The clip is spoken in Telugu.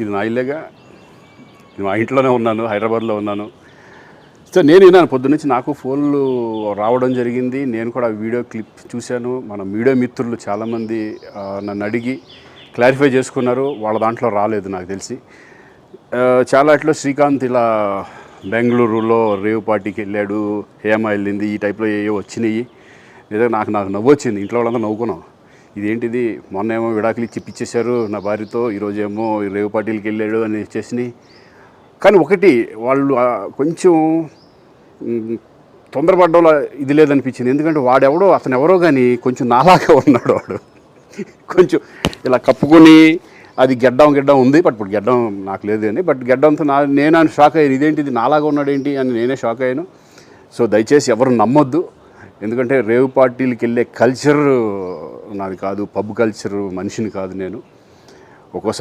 ఇది నా ఇల్లేగా, మా ఇంట్లోనే ఉన్నాను, హైదరాబాద్లో ఉన్నాను. సో నేను విన్నాను పొద్దున్నుంచి, నాకు ఫోన్లు రావడం జరిగింది. నేను కూడా వీడియో క్లిప్ చూశాను. మన మీడియా మిత్రులు చాలామంది నన్ను అడిగి క్లారిఫై చేసుకున్నారు. వాళ్ళ దాంట్లో రాలేదు నాకు తెలిసి. చాలా ఇట్లా శ్రీకాంత్ ఇలా బెంగళూరులో రేవ్ పార్టీకి వెళ్ళాడు, హేమ వెళ్ళింది, ఈ టైప్లో ఏవో వచ్చినాయి. నిజంగా నాకు నవ్వు వచ్చింది. ఇంట్లో వాళ్ళంతా నవ్వుకున్నాం. ఇదేంటిది, మొన్న ఏమో విడాకులు ఇచ్చి పిచ్చేశారు నా భార్యతో, ఈరోజేమో రేవ్ పార్టీలకి వెళ్ళాడు అని వచ్చేసినాయి. కానీ ఒకటి వాళ్ళు కొంచెం తొందరపడ్డంలో ఇది లేదనిపించింది. ఎందుకంటే వాడెవడో, అతను ఎవరో కానీ కొంచెం నాలాగా ఉన్నాడు. వాడు కొంచెం ఇలా కప్పుకొని, అది గెడ్డం ఉంది, బట్ ఇప్పుడు గెడ్డం నాకు లేదు అని, బట్ గెడ్డంతో నేను షాక్ అయ్యాను. ఇదేంటిది నాలాగా ఉన్నాడు ఏంటి అని నేనే షాక్ అయ్యాను. సో దయచేసి ఎవరు నమ్మొద్దు. ఎందుకంటే రేవ్ పార్టీలకి వెళ్ళే కల్చర్ నాది కాదు, పబ్ కల్చర్ మనిషిని కాదు నేను. ఒక్కోసారి